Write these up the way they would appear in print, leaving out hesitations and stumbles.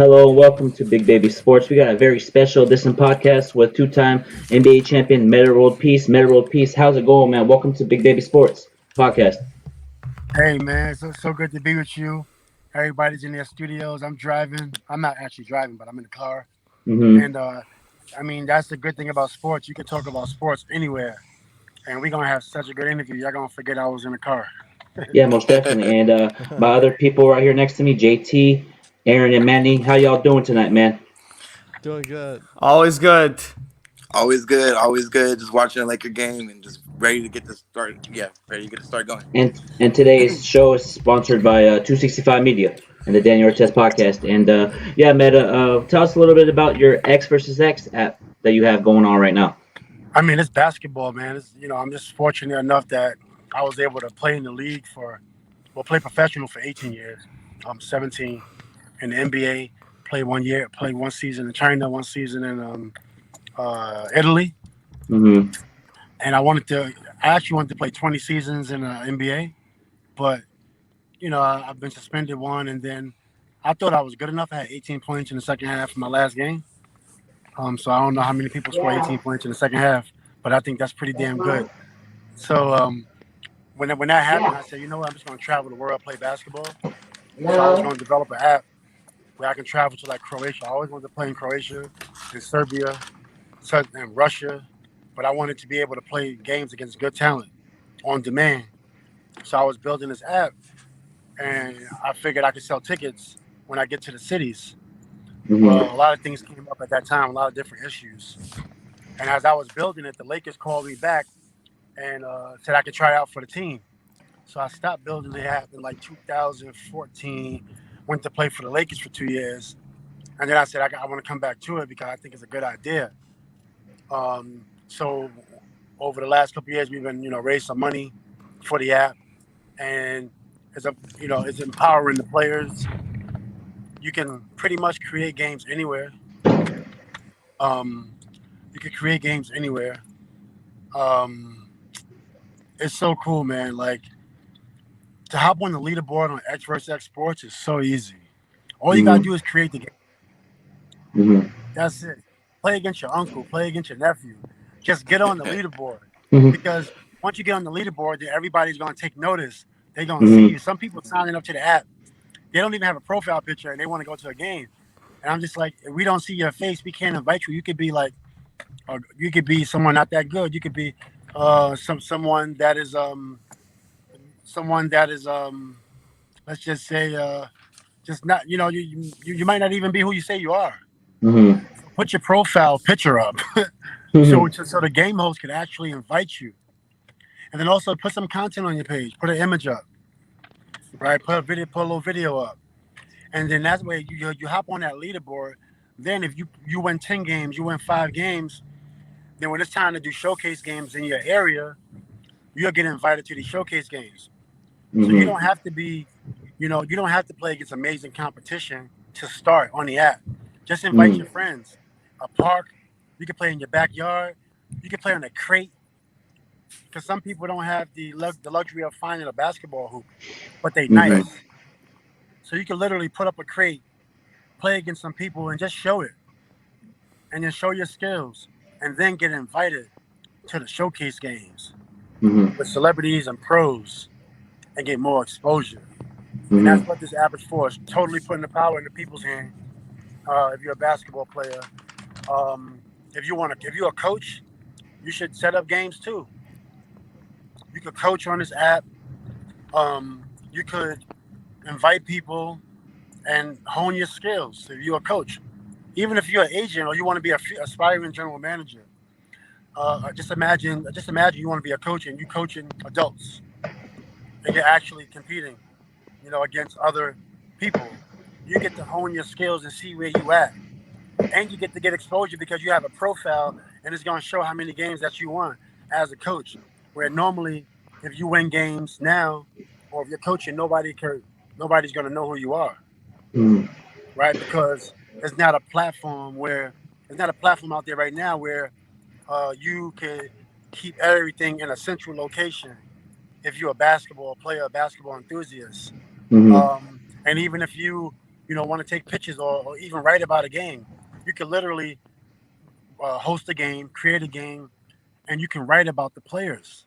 Hello and welcome to Big Baby Sports. We got a very special edition podcast with two-time NBA champion Metta World Peace. Metta World Peace, how's it going, man? Welcome to Big Baby Sports podcast. Hey man, so good to be with you. Everybody's in their studios. I'm driving. I'm not actually driving, but I'm in the car. hmm And I mean, that's the good thing about sports. You can talk about sports anywhere, and we're gonna have such a good interview. Y'all gonna forget I was in the car. Yeah, most definitely. And my other people right here next to me, JT, Aaron, and Manny. How y'all doing tonight, man? Doing good. Always good. Always good, always good. Just watching a Laker game and just ready to get to start. Yeah, ready to get to start going. And today's show is sponsored by 265 Media and the Daniel Ortiz podcast. And yeah, Meta, tell us a little bit about your X versus X app that you have going on right now. I mean, it's basketball, man. I'm just fortunate enough that I was able to play in the league play professional for 18 years. I'm 17 in the NBA. Played one season in China, one season in Italy, hmm and I actually wanted to play 20 seasons in the NBA, but I've been suspended one, and then I thought I was good enough. I had 18 points in the second half of my last game. So I don't know how many people score 18 points in the second half, but I think that's pretty damn good. So when that happened, I said, you know what, I'm just going to travel the world, play basketball. So I was going to develop an app where I can travel to like Croatia. I always wanted to play in Croatia, in Serbia, and Russia, but I wanted to be able to play games against good talent on demand. So I was building this app, and I figured I could sell tickets when I get to the cities. Well, a hmm lot of things came up at that time, a lot of different issues. And as I was building it, the Lakers called me back and said I could try out for the team. So I stopped building the app in like 2014, went to play for the Lakers for 2 years. And then I said, I want to come back to it because I think it's a good idea. So over the last couple of years, we've been, raised some money for the app, and it's empowering the players. You can pretty much create games anywhere. Um, you can create games anywhere. Um, it's so cool, man. Like to hop on the leaderboard on X vs X Sports is so easy. All you gotta hmm do is create the game. hmm That's it. Play against your uncle. Play against your nephew. Just get on the leaderboard hmm because once you get on the leaderboard, then everybody's gonna take notice. They're gonna see hmm you. Some people signing up to the app, they don't even have a profile picture and they want to go to a game. And I'm just like, if we don't see your face, we can't invite you. You could be like, you could be someone not that good. You could be someone that is let's just say just not you might not even be who you say you are. hmm Put your profile picture up hmm so the game host can actually invite you, and then also put some content on your page. Put an image up, right? Put a little video up, and then that's where you hop on that leaderboard. Then if you win 10 games, you win 5 games. Then when it's time to do showcase games in your area, you'll get invited to these showcase games. So you hmm don't have to be, you don't have to play against amazing competition to start on the app. Just invite your friends. A park, you can play in your backyard. You can play on a crate because some people don't have the luxury of finding a basketball hoop, but they hmm Right. nice. So you can literally put up a crate, play against some people, and just show it, and then show your skills, and then get invited to the showcase games hmm with celebrities and pros and get more exposure. And that's hmm what this app is for. It's totally putting the power in the people's hand. If you're a basketball player, if you're a coach, you should set up games too. You could coach on this app. You could invite people and hone your skills. If you're a coach, even if you're an agent or you want to be a aspiring general manager, just imagine you want to be a coach and you coaching adults and you're actually competing, against other people. You get to hone your skills and see where you at, and you get to get exposure because you have a profile and it's going to show how many games that you won as a coach. Where normally, if you win games now, or if you're coaching, nobody's going to know who you are, hmm right? Because it's not a platform where it's not a platform out there right now where you can keep everything in a central location. If you're a basketball player, a basketball enthusiast, hmm and even if want to take pictures or even write about a game, you can literally host a game, create a game, and you can write about the players.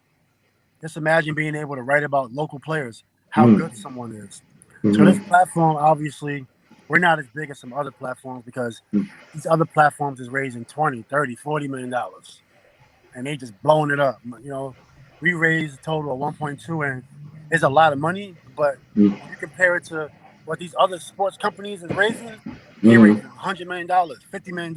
Just imagine being able to write about local players, how Mm. good someone is. So this Mhm. platform, obviously, we're not as big as some other platforms because Mm. these other platforms is raising 20, 30, $40 million, and they just blowing it up. We raised a total of 1.2, and it's a lot of money, but Mm. when you compare it to what these other sports companies is raising, they Mhm. raising $100 million, $50 million.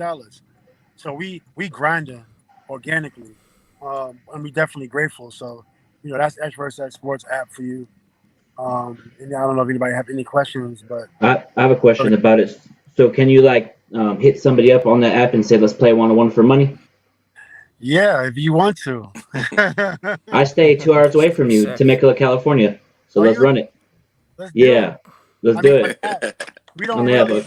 So we grinding organically, and we definitely grateful. So that's X versus X Sports app for you. And I don't know if anybody have any questions, but I have a question about it. So can you like hit somebody up on the app and say let's play one-on-one for money? yeah, if you want to. I stay 2 hours away from That's you, sick. Temecula, California. So Oh, let's you? run it. Let's do it. Yeah, let's I do mean, on it the app, we on don't the app. really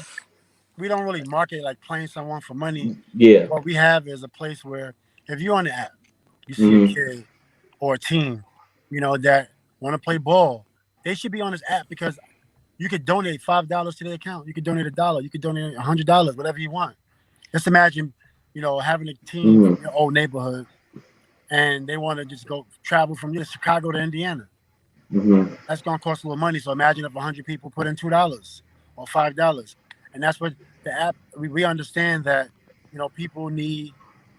we don't really market like playing someone for money. Yeah. What we have is a place where if you're on the app, you see a Mhm. kid or a team, that want to play ball, they should be on this app because you could donate $5 to their account. You could donate $1. You could donate $100, whatever you want. Just imagine, having a team Mhm. from your old neighborhood and they want to just go travel from Chicago to Indiana. Mhm. That's gonna cost a little money. So imagine if 100 people put in $2 or $5, and that's what the app. We understand that people need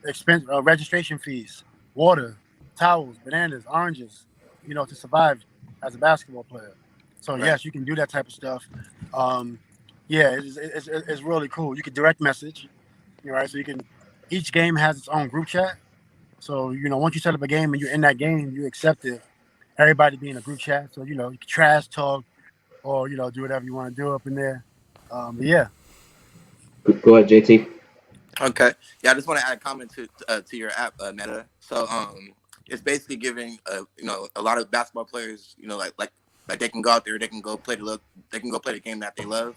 expense registration fees, water, towels, bananas, oranges, to survive as a basketball player. So Right. yes, you can do that type of stuff. Um, yeah, it's really cool. You can direct message, right? So you can. Each game has its own group chat. So once you set up a game and you're in that game, you accept it. Everybody be in a group chat, so you can trash talk or do whatever you want to do up in there. But yeah, Go ahead, JT. Okay. Yeah, I just want to add a comment to your app, Meta. So it's basically giving a lot of basketball players like they can go out there, they can go play they can go play the game that they love,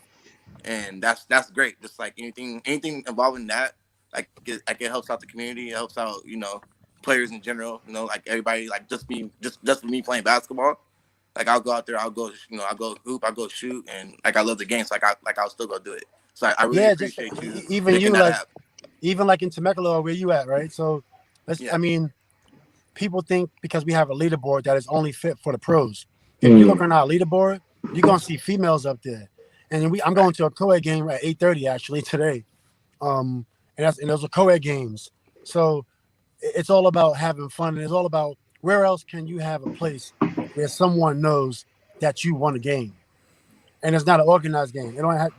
and that's great. Just like anything involving that, it helps out the community, it helps out players in general. Like everybody, like just for me playing basketball. Like I'll go out there, I'll go hoop, I'll go shoot, and like I love the game, so I'll still go do it. So I really yeah, just appreciate you even making you that like app. even like in Temecula where you at, right? So Yeah. I mean, people think because we have a leaderboard that is only fit for the pros. If you look Mm. on our leaderboard, you're gonna see females up there, and I'm Right. going to a co-ed game at 8:30 actually today. And those are co-ed games, so it's all about having fun, and it's all about where else can you have a place where someone knows that you won a game, and it's not an organized game. It don't have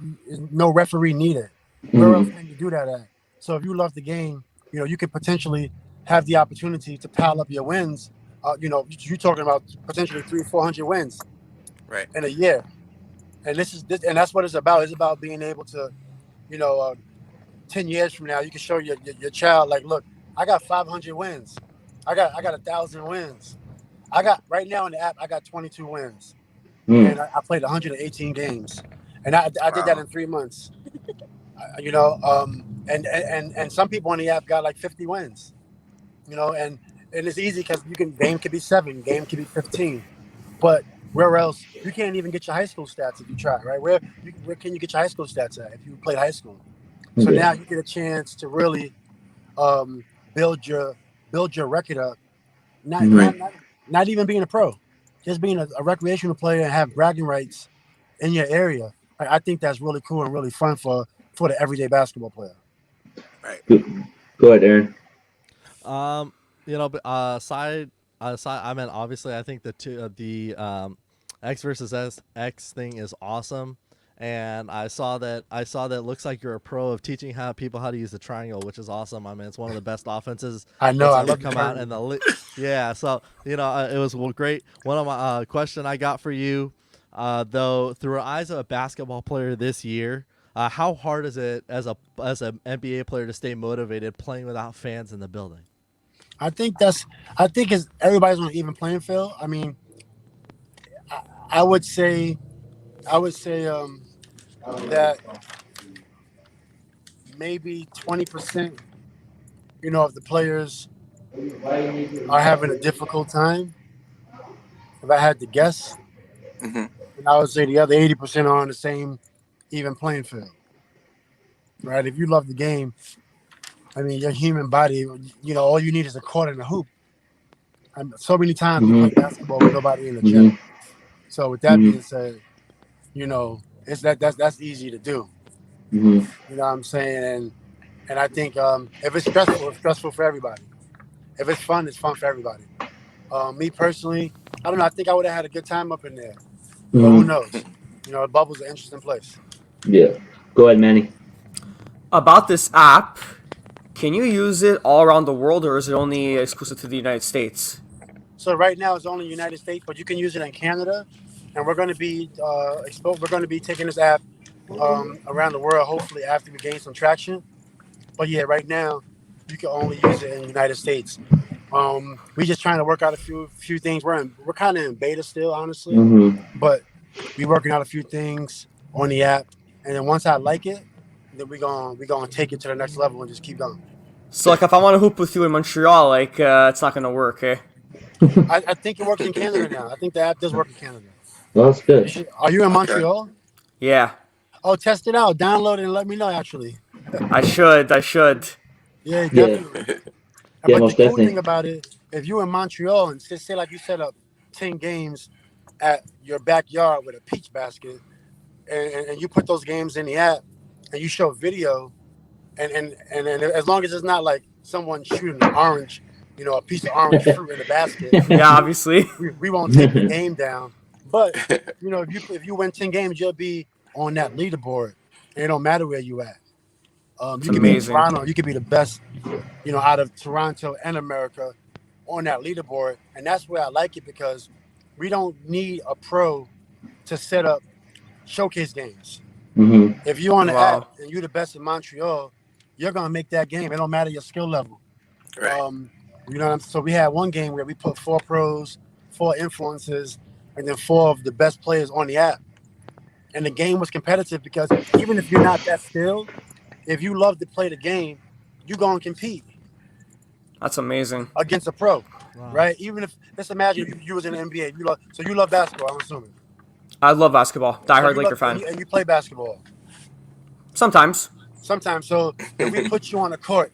no referee needed. Where else Mhm. can you do that at? So if you love the game, you could potentially have the opportunity to pile up your wins. You're talking about potentially 300-400 wins Right. in a year, and and that's what it's about. It's about being able to, you know, uh, 10 years from now, you can show your child like, look, I got 500 wins, I got 1,000 wins. I got right now in the app, I got 22 wins, and Mm. I played 118 games, and I did that Wow. in 3 months. And some people on the app got like 50 wins. And it's easy because game could be 7, game could be 15, but where else you can't even get your high school stats if you try, right? Where can you get your high school stats at if you played high school? So Yeah. now you get a chance to really um, build your record up. Not Mhm. not Right. not, not even being a pro, just being a recreational player and have bragging rights in your area. I think that's really cool and really fun for the everyday basketball player. Right. Go ahead, Aaron. Um, but I mean, obviously, I think the X versus X thing is awesome, and I saw that it looks like you're a pro of teaching how to use the triangle, which is awesome. I mean, it's one of the best offenses I know that's I ever love the come out in triangle. the yeah. So it was great. One of my question I got for you, though, through the eyes of a basketball player this year. How hard is it as an NBA player to stay motivated playing without fans in the building? I think it's everybody's on an even playing field. I mean, I, I would say that maybe 20%, of the players are having a difficult time. If I had to guess, Hmm. and I would say the other 80% are on the same even playing field, right? If you love the game, I mean, your human body, all you need is a court and a hoop. And so many times we play Mm-hmm. basketball with nobody in the gym. Mm-hmm. So with that being Mm-hmm. said, it's that's easy to do. Mm-hmm. You know what I'm saying? And I think if it's stressful for everybody. If it's fun, it's fun for everybody. Me personally, I don't know. I think I would have had a good time up in there, but who Mm-hmm. knows? The bubble's an interesting place. Yeah. Go ahead, Manny. About this app, can you use it all around the world, or is it only exclusive to the United States? So right now it's only United States, but you can use it in Canada, and we're going to be We're going to be taking this app around the world. Hopefully, after we gain some traction. But yeah, right now you can only use it in the United States. We just trying to work out a few things. We're kind of in beta still, honestly, Mm-hmm. but we working out a few things on the app, and then once I like it, then we gonna take it to the next level and just keep going. So, like, if I want to hoop with you in Montreal, like, it's not gonna work, eh? I think it works in Canada now. I think the app does work in Canada. Well, that's good. Are you in Okay. Montreal? Yeah, Oh, test it out. Download it and let me know. Actually, I should. yeah, Yeah. definitely. Yeah, But the most cool thing definitely. about it, if you in Montreal and say like you set up 10 games at your backyard with a peach basket, and you put those games in the app, and you show video, and as long as it's not like someone shooting an orange, a piece of orange fruit in the basket, Yeah, obviously. we won't take the game down. But if you win 10 games, you'll be on that leaderboard. And it don't matter where you at. It's You could be in amazing. Toronto. You could be the best, out of Toronto and America on that leaderboard. And that's where I like it because we don't need a pro to set up showcase games. Mm-hmm. If you're on the app Wow. and you're the best in Montreal, you're gonna make that game. It don't matter your skill level. Right. So we had one game where we put 4 pros, 4 influencers, and then 4 of the best players on the app. And the game was competitive because even if you're not that skilled, if you love to play the game, you're gonna compete That's amazing. against a pro, Wow. right? Even if let's imagine you was in the NBA, you love basketball. I'm assuming. I love basketball. So Diehard you Laker love fan. and you play basketball Sometimes. sometimes. So if we put you on the court,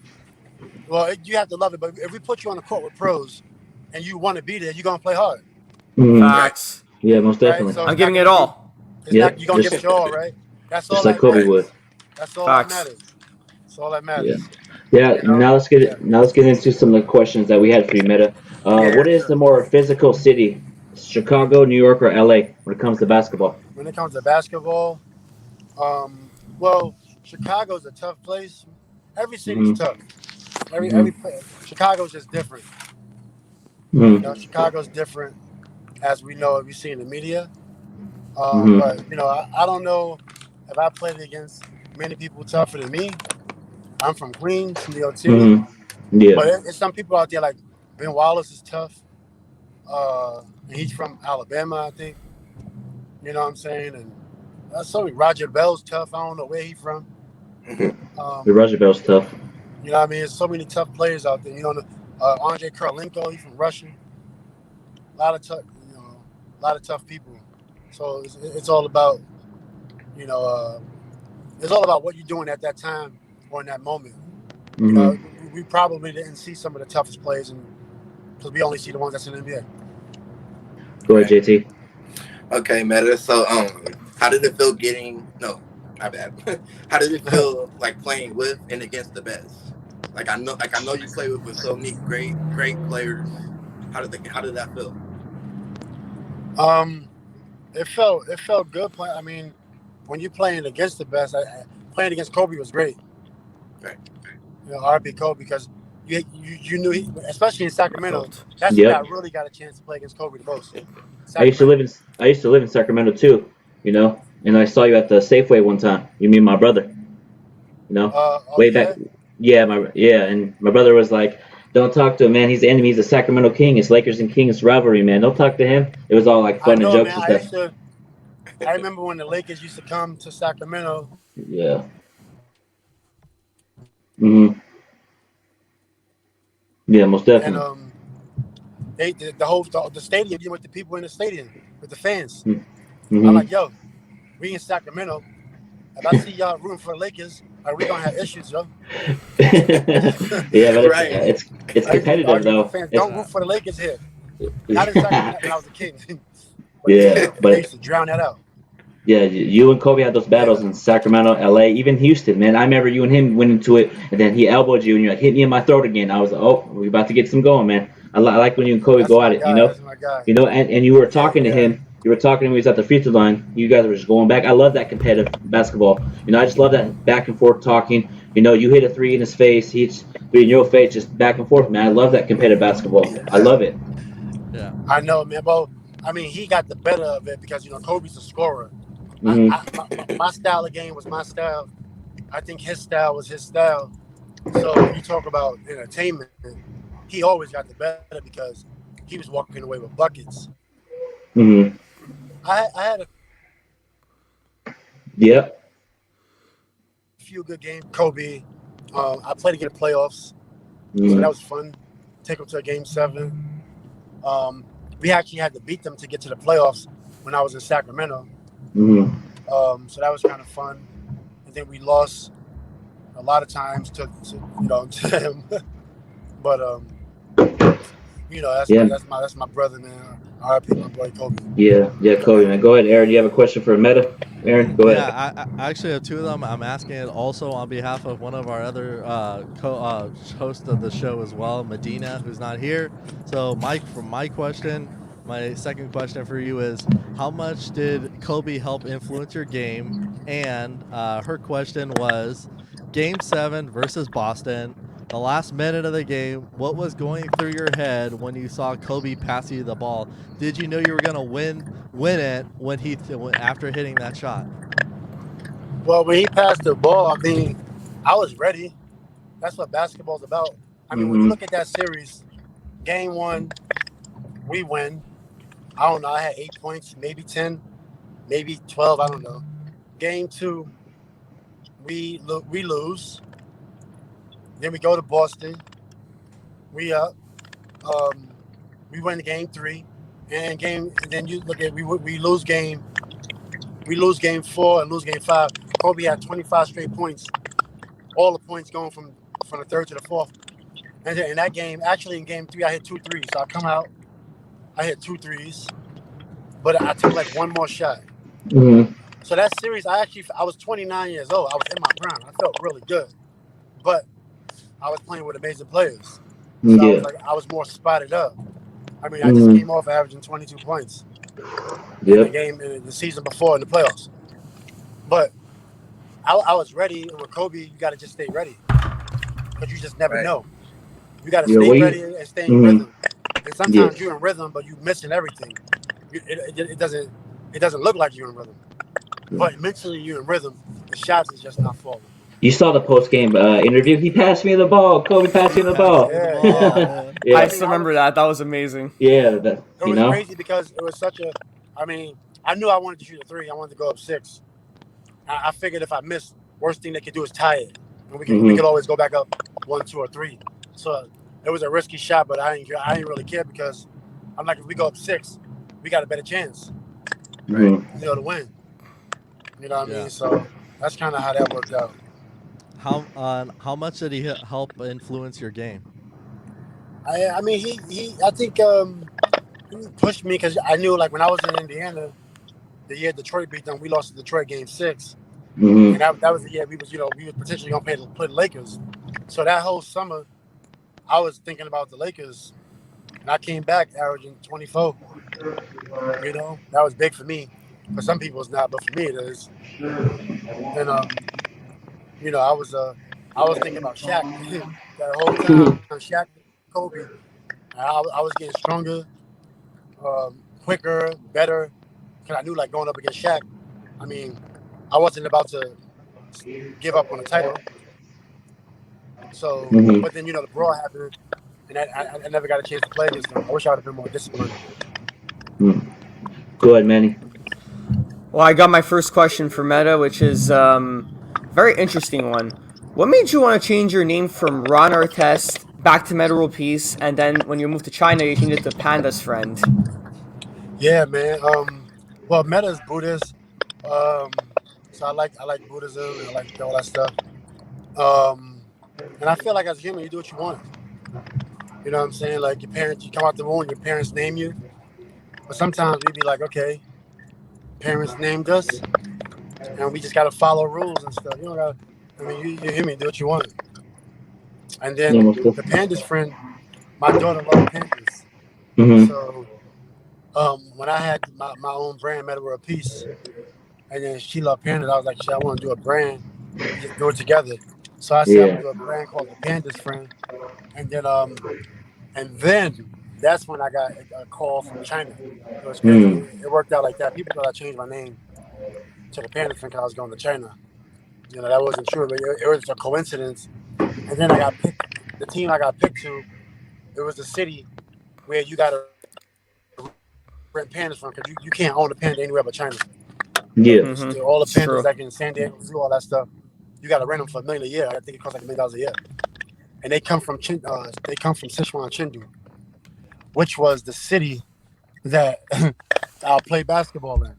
well, you have to love it. But if we put you on the court with pros, and you want to be there, you're gonna play hard, Mm-hmm. Facts. Yeah, most right? definitely. So I'm it's not giving it gonna be. all. It's Yeah, not you're gonna give just it your all, right? That's all just like that Kobe matters. would. That's all that Facts. matters. That's all that Yeah. matters. Yeah. You know? Yeah. Now let's get into some of the questions that we had for you, Meta. Yeah. What is the more physical city, Chicago, New York, or LA when it comes to basketball? When it comes to basketball, well, Chicago's a tough place. Every city's Mm-hmm. tough. Mm-hmm. Chicago's just different. Mm-hmm. Chicago's different, as we know, we see in the media. Mm-hmm. But I don't know if I played against many people tougher than me. I'm from Queens, New York City, Mm-hmm. Yeah. but it's some people out there like Ben Wallace is tough. And he's from Alabama, I think. You know what I'm saying? And so Roger Bell's tough. I don't know where he's from. The Um, Roger Bell's tough. you know what I mean? There's so many tough players out there. Andre Kirilenko, he's from Russia. A lot of tough, a lot of tough people. So it's all about, you know, it's all about what you're doing at that time or in that moment. Mm-hmm. We probably didn't see some of the toughest players, because we only see the ones that's in the NBA. Go ahead, JT. Okay, Meta. So, how did it feel getting? No, my bad. How did it feel like playing with and against the best? Like I know you play with so many great players. How did that feel? It felt good playing. I mean, when you're playing against the best, playing against Kobe was great. Right. RP Kobe, because you knew especially in Sacramento, Felt. that's Yep. where I really got a chance to play against Kobe the most. I used to live in Sacramento too, and I saw you at the Safeway one time. You mean my brother, way back. Yeah, and my brother was like, "Don't talk to him, man. He's the enemy. He's the Sacramento King. It's Lakers and Kings rivalry, man. Don't talk to him." It was all like I fun and know, jokes man. and stuff. I remember when the Lakers used to come to Sacramento. Yeah. Mm-hmm. Yeah, most And definitely. the stadium with the people in the stadium with the fans. Mm-hmm. I'm like, yo, we in Sacramento. if I see y'all rooting for the Lakers, like, we gonna have issues, yo. Yeah, but Right. it's I used to competitive argue with my though. fans. It's Don't root for the Lakers here. Not in yeah, Sacramento when I was a kid, but here they but used to drown that out. yeah, you and Kobe had those battles Yeah, in Sacramento, LA, even Houston, man. I remember you and him went into it, and then he elbowed you, and you're like, hit me in my throat again. I was like, oh, we about to get some going, man. I like when you and Kobe that's go at my it, you guy. know, That's my guy. and you were Yeah, talking to yeah. him. You were talking to him. He was at the free throw line. You guys were just going back. I love that competitive basketball. I just love that back and forth talking. You hit a three in his face. He's three in your face, just back and forth, man. I love that competitive basketball. I Yeah. love it. Yeah. I know, man. But I mean, he got the better of it because Kobe's a scorer. Hmm. My style of game was my style. I think his style was his style. So when you talk about entertainment, he always got the better because he was walking away with buckets. Hmm. I had a Yep. few good games. Kobe, I played against the playoffs, so Hmm. that was fun. Take them to a game 7. We actually had to beat them to get to the playoffs when I was in Sacramento. Hmm. So that was kind of fun. And then we lost a lot of times to him. But Yeah. that's my brother, man. R.I.P. my boy Kobe. Yeah, Kobe, man. Go ahead, Aaron. You have a question for Meta? Aaron, go ahead. Yeah, I actually have two of them. I'm asking it also on behalf of one of our other hosts of the show as well, Medina, who's not here. So, Mike, from my question, my second question for you is, how much did Kobe help influence your game? And her question was, Game 7 versus Boston. The last minute of the game, what was going through your head when you saw Kobe pass you the ball? Did you know you were gonna win it when after hitting that shot? Well, when he passed the ball, I mean, I was ready. That's what basketball's about. I mean, when you Hmm. look at that series, game 1, we win. I don't know. I had 8 points, maybe 10, maybe 12. I don't know. Game 2, we lose. Then we go to Boston. We up. Um, we win game 3, and then you look at we lose game 4 and lose game 5. Kobe had 25 straight points. All the points going from the third to the fourth. And then in that game, actually in game 3, I hit 2 threes. So I come out, I hit 2 threes, but I took like one more shot. Hmm. So that series, I was 29 years old. I was in my prime. I felt really good, but I was playing with amazing players. So Yeah. I was more spotted up. I mean, I just Hmm. came off averaging 22 points in the Yep. game in the season before in the playoffs. But I was ready. And with Kobe, you got to just stay ready because you just never Right. know. You got to Yeah. stay Wait. ready and stay in Hmm. rhythm. And sometimes Yes. you're in rhythm, but you're missing everything. It doesn't look like you're in rhythm, but mentally you're in rhythm. The shots is just not falling. You saw the post game interview. He passed me the ball. Kobe passed me He the passed ball. me the Yeah, ball. yeah. Yeah. I I Yeah. mean, still remember that. That was amazing. Yeah. it was crazy because it was such a. I mean, I knew I wanted to shoot a 3. I wanted to go up 6. I figured if I missed, worst thing they could do is tie it, and we could Hmm. always go back up 1, 2, or 3. So it was a risky shot, but I didn't care. I didn't really care because I'm like, if we go up 6, we got a better chance, Right. Hmm. to win. You know what I Yeah. mean? So that's kind of how that worked out. How much did he help influence your game? I mean, I think he pushed me because I knew, like, when I was in Indiana, the year Detroit beat them, we lost to Detroit game 6, Hmm. and that was the year we was potentially gonna play the Lakers. So that whole summer, I was thinking about the Lakers, and I came back averaging 24. That was big for me. For some people, it's not, but for me, it is. And I was thinking about Shaq that whole time. Shaq, Kobe. I was getting stronger, quicker, better, because I knew, like, going up against Shaq. I mean, I wasn't about to give up on the title. So, Hmm. but then the brawl happened, and I never got a chance to play against them. I wish I would have been more disciplined. Go ahead, Manny. Well, I got my first question for Meta, which is very interesting one. What made you want to change your name from Ron Artest back to Meta World Peace, and then when you moved to China, you changed it to Panda's Friend? Yeah, man. Well, Meta is Buddhist. So I like Buddhism and I like all that stuff. And I feel like as a human, you do what you want. You know what I'm saying? Like your parents, you come out the womb, your parents name you. But sometimes we be like, okay, parents named us, and we just gotta follow rules and stuff. You don't gotta. I mean, you hear me? Do what you want. And Yeah, then most the definitely. pandas friend, my daughter loved pandas. Mm-hmm. So when I had my own brand, Metta World Peace, and then she loved pandas, I was like, shit, I want to do a brand. We just do it together. So I said I'm Yeah. gonna do a brand called the Pandas Friend, and then that's when I got a call from China. It was crazy. Mm. It worked out like that. People thought I changed my name to the Panda Friend because I was going to China. You know, that wasn't true, but it was a coincidence. And then I got picked. The team I got picked to, it was a city where you got to rent pandas from because you can't own a panda anywhere but China. Yeah. All the It's pandas true. like in San Diego Zoo, all that stuff, you got to rent them for $1 million a year. I think it costs like $1 million a year. And they come from Sichuan, Chengdu, which was the city that I'll play basketball in.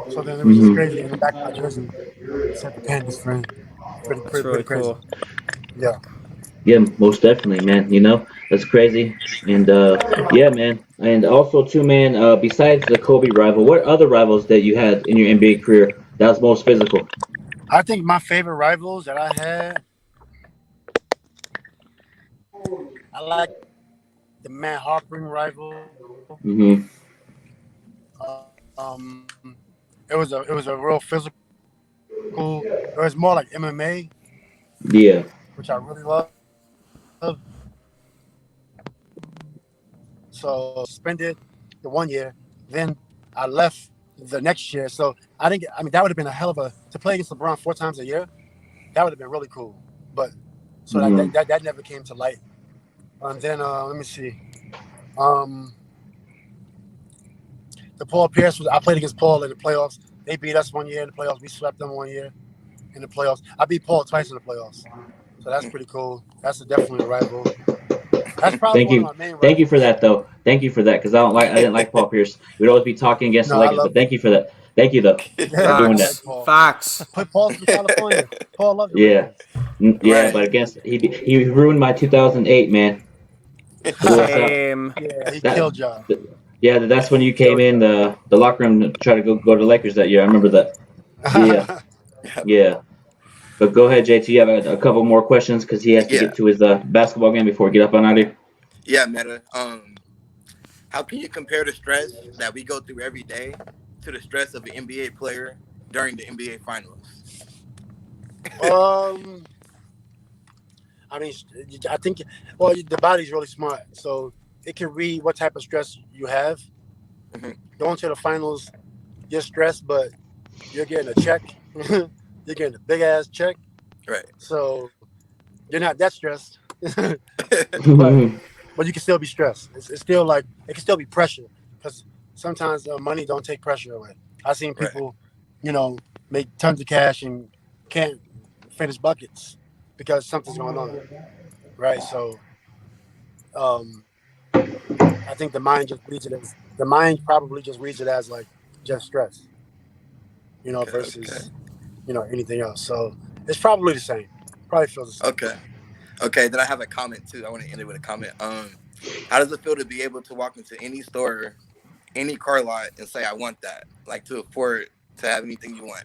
So then it was just Mm-hmm. crazy. And then back in my jersey, it said the Pandas Friend. It's really Pretty crazy. cool. Yeah. Yeah, most definitely, man. That's crazy. And yeah, man. And also too, man, besides the Kobe rival, what other rivals that you had in your NBA career that was most physical? I think my favorite rivals that I had, I like the Matt Harpering rival. Mm-hmm. It was a real physical. It was more like MMA, which I Yeah. really love. So suspended the 1 year, then I left the next year. So I didn't get. I mean, that would have been a hell of a to play against LeBron 4 times a year. That would have been really cool. But so that Mm-hmm. that, that, that never came to light. And then let me see. Um, the Paul Pierce was. I played against Paul in the playoffs. They beat us 1 year in the playoffs. We swept them 1 year in the playoffs. I beat Paul twice in the playoffs. So that's pretty cool. That's definitely a rival. That's probably Thank one of you. my main Thank you for rivals. that though. Thank you for that because I didn't like Paul Pierce. We'd always be talking against the No, I Lakers, but love. thank you for that. Thank you though for Yeah, doing I that. like Facts. Paul. Facts. But Paul's from California. Paul loved the Yeah. Lakers. Yeah, Right. but against he ruined my 2008, man. It was Same. Yeah, he that killed y'all. yeah, that's when He you came killed in y'all. the locker room to try to go to the Lakers that year. I remember that. Yeah, yeah. But go ahead, JT. You have a couple more questions because he has to Yeah. get to his basketball game before we get up on out of here. Yeah, Meta. How can you compare the stress that we go through every day to the stress of an NBA player during the NBA finals? um, I mean, I think the body's really smart, so it can read what type of stress you have. Mhm. Going to the finals, you're stressed, but you're getting a check. You're getting a big ass check, Right. so you're not that stressed. but but you can still be stressed. It's still like it can still be pressure because sometimes money don't take pressure away. I've seen Right. people, make tons of cash and can't finish buckets because something's going on, right? So um, I think the mind probably just reads it as like just stress, Okay. Okay. versus anything else. So it's probably the same. Probably feels the same. Okay. Okay. Then I have a comment too. I want to end it with a comment. How does it feel to be able to walk into any store, any car lot, and say, "I want that," like to afford to have anything you want?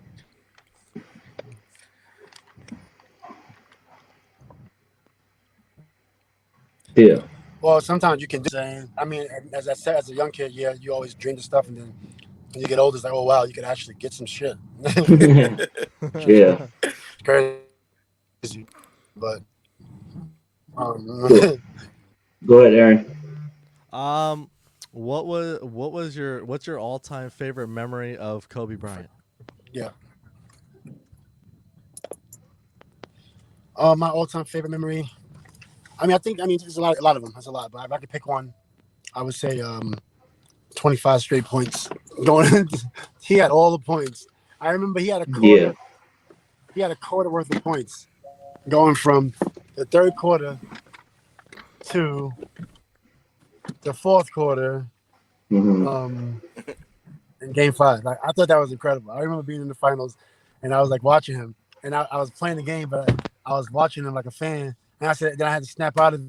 Yeah. Well, sometimes you can do the same. I mean, as I said, as a young kid, yeah, you always dream of stuff, and then when you get older, it's like, oh wow, you could actually get some shit. Yeah. It's crazy, but Cool. Go ahead, Aaron. Um, what's your all time favorite memory of Kobe Bryant? yeah. My all-time favorite memory. I mean, there's a lot of them. There's a lot, but if I could pick one, I would say 25 straight points. Going, he had all the points. I remember he had a Yeah. quarter. He had a quarter worth of points going from the third quarter to the fourth quarter Hmm. um, in Game 5. Like, I thought that was incredible. I remember being in the finals, and I was like watching him, and I was playing the game, but I was watching him like a fan, and I said, then I had to snap out of.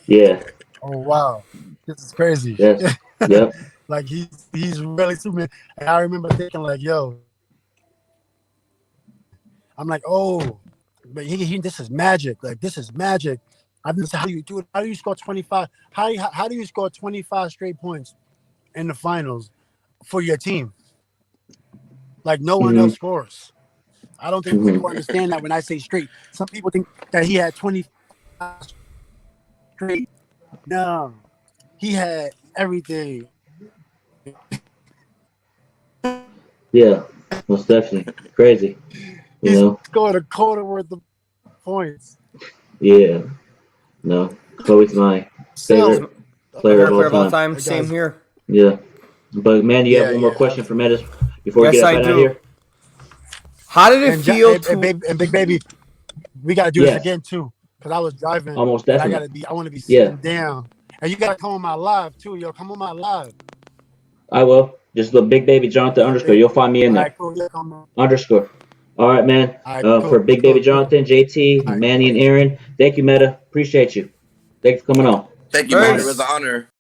Yeah. Oh wow, this is crazy. Yes. Yep. Like he's really Superman, and I remember thinking like, yo, I'm like, oh, but he this is magic. Like this is magic. I've been how do you do it? How do you score 25? How do you score 25 straight points in the finals for your team? Like no one else scores. I don't think people understand that when I say straight. Some people think that he had 25 straight. No, he had everything. Yeah. Most definitely. Crazy. You He know? scored a quarter worth of points. Yeah. No. Kobe's my Still, favorite My player of favorite all player of all time. time. that Same guy's here. Yeah. But man, do you have yeah, one more yeah, question for absolutely. Metis before we Yes, get up I out of do. here? How did it And, feel to? and Big Baby, we got to do this Yes. again too, because I was driving Almost and I definitely. want to be Yeah. sitting down, and you got to come on my live too, yo. Come on my live. I will. Just the Big Baby Jonathan underscore. Okay. You'll find me in All there. right, cool. Yeah, come on. Underscore. All right, man. All right, For cool, Big Baby cool, cool. Jonathan, JT, All right, Manny, and Aaron, thank you, Meta. Appreciate you. Thanks for coming on. Thank you, man. It was an Peace. honor.